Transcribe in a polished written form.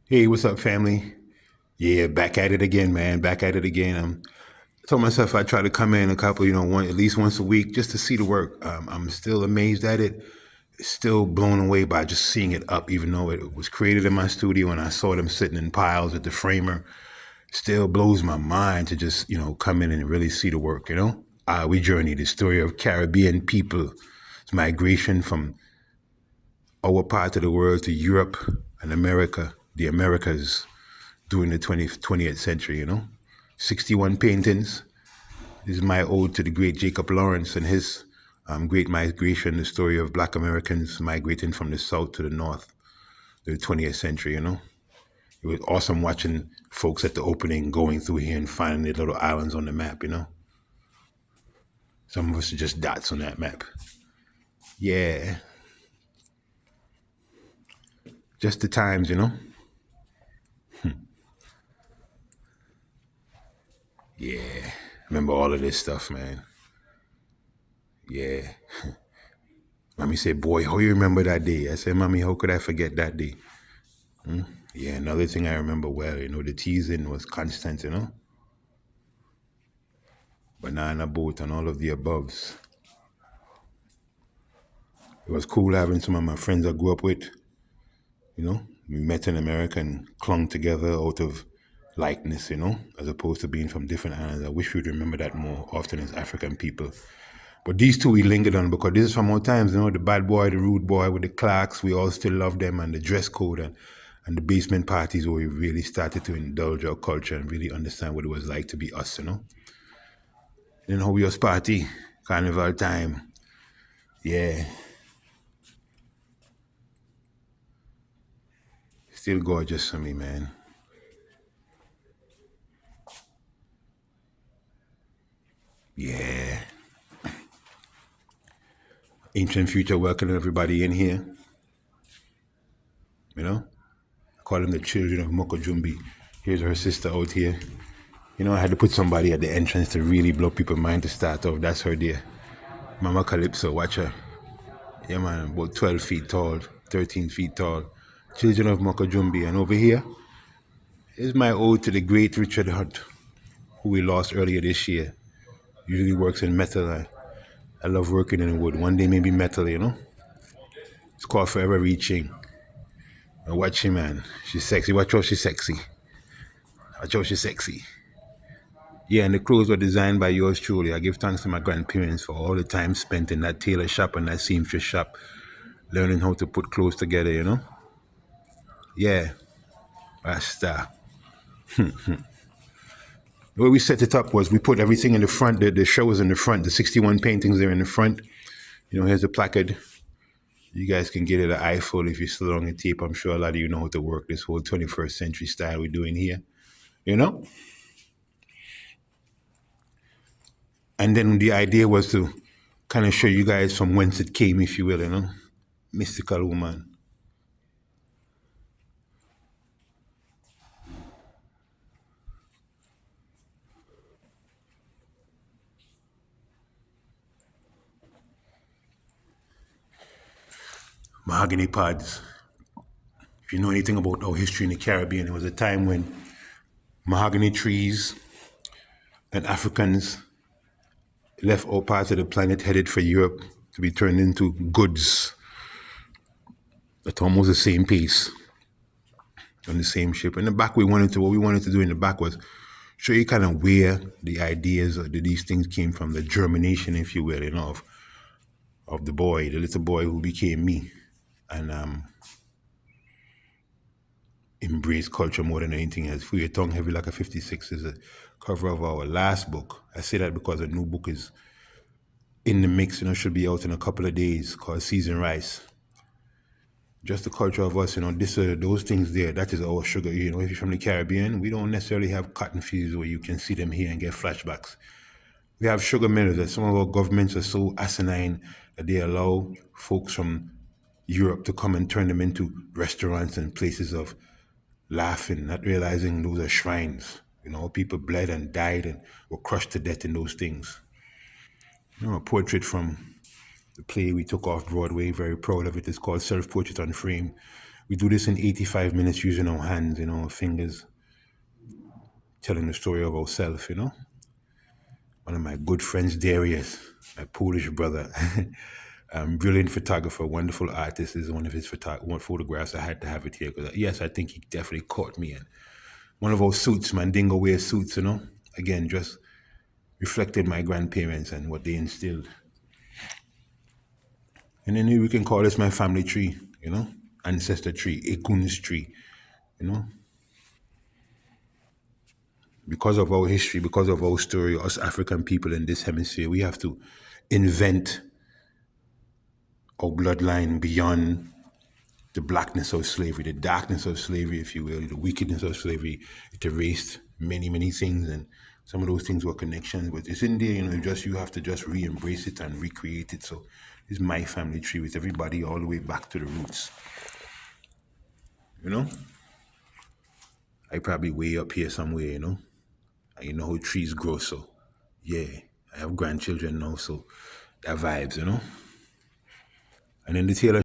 Hey, what's up, family? Yeah, back at it again, man. Back at it again. I told myself I'd try to come in a couple, at least once a week just to see the work. I'm still amazed at it. Still blown away by just seeing it up, even though it was created in my studio and I saw them sitting in piles at the framer. Still blows my mind to just, come in and really see the work. Arwe Journey, the story of Caribbean people, its migration from our part of the world to Europe and America, the Americas during the 20th century. 61 paintings. This is my ode to the great Jacob Lawrence and his great migration, the story of black Americans migrating from the south to the north, the 20th century. It was awesome watching folks at the opening going through here and finding the little islands on the map. Some of us are just dots on that map. Yeah, just the times. Yeah, remember all of this stuff, man. Yeah. Mommy said, boy, how you remember that day? I said, Mommy, how could I forget that day? Yeah, another thing I remember well, the teasing was constant. Banana boat and all of the aboves. It was cool having some of my friends I grew up with. We met in America and clung together out of likeness, as opposed to being from different islands. I wish we'd remember that more often as African people. But these two we lingered on because this is from old times, the bad boy, the rude boy with the clerks, we all still love them, and the dress code and the basement parties where we really started to indulge our culture and really understand what it was like to be us. And then how we was party, carnival time. Yeah, still gorgeous for me, man. Yeah. Ancient future welcoming everybody in here, you know? I call them the children of Mokojumbi. Here's her sister out here. I had to put somebody at the entrance to really blow people's mind to start off. That's her there. Mama Calypso, watch her. Yeah, man, about 12 feet tall, 13 feet tall. Children of Mokojumbi. And over here is my ode to the great Richard Hunt, who we lost earlier this year. Usually works in metal. I love working in wood. One day maybe metal. It's called Forever Reaching. And watch her, man. She's sexy. Watch how she's sexy. Watch how she's sexy. Yeah, and the clothes were designed by yours truly. I give thanks to my grandparents for all the time spent in that tailor shop and that seamstress shop, learning how to put clothes together. Yeah, Rasta. The way we set it up was we put everything in the front. The show was in the front. The 61 paintings are in the front. Here's the placard. You guys can get it an eyeful if you're still on the tape. I'm sure a lot of you know how to work this whole 21st century style we're doing here. You know? And then the idea was to kind of show you guys from whence it came, if you will. Mystical woman. Mahogany pods. If you know anything about our history in the Caribbean, it was a time when mahogany trees and Africans left all parts of the planet headed for Europe to be turned into goods at almost the same pace on the same ship. In the back, what we wanted to do in the back was show you kind of where the ideas of these things came from, the germination, if you will, of the boy, the little boy who became me, and embrace culture more than anything else. For Your Tongue Heavy Like a 56 is a cover of our last book. I say that because a new book is in the mix, should be out in a couple of days called Season Rice. Just the culture of us, those things there, that is our sugar. If you're from the Caribbean, we don't necessarily have cotton fields where you can see them here and get flashbacks. We have sugar mills that some of our governments are so asinine that they allow folks from Europe to come and turn them into restaurants and places of laughing, not realizing those are shrines. People bled and died and were crushed to death in those things. A portrait from the play we took off Broadway, very proud of it. It's called Self Portrait on Frame. We do this in 85 minutes using our hands, our fingers, telling the story of ourselves, One of my good friends, Darius, my Polish brother, brilliant photographer, wonderful artist. This is one of his photographs. I had to have it here because, yes, I think he definitely caught me in one of our suits, Mandingo wear suits, Again, just reflected my grandparents and what they instilled. And then we can call this my family tree, ancestor tree, Ekun's tree, you know. Because of our history, because of our story, us African people in this hemisphere, we have to invent our bloodline beyond the blackness of slavery, the darkness of slavery, if you will, the wickedness of slavery. It erased many, many things, and some of those things were connections, but it's in there, you have to just re-embrace it and recreate it. So it's my family tree with everybody all the way back to the roots. I probably way up here somewhere, And you know how trees grow, so yeah. I have grandchildren now, so that vibes, And then the tail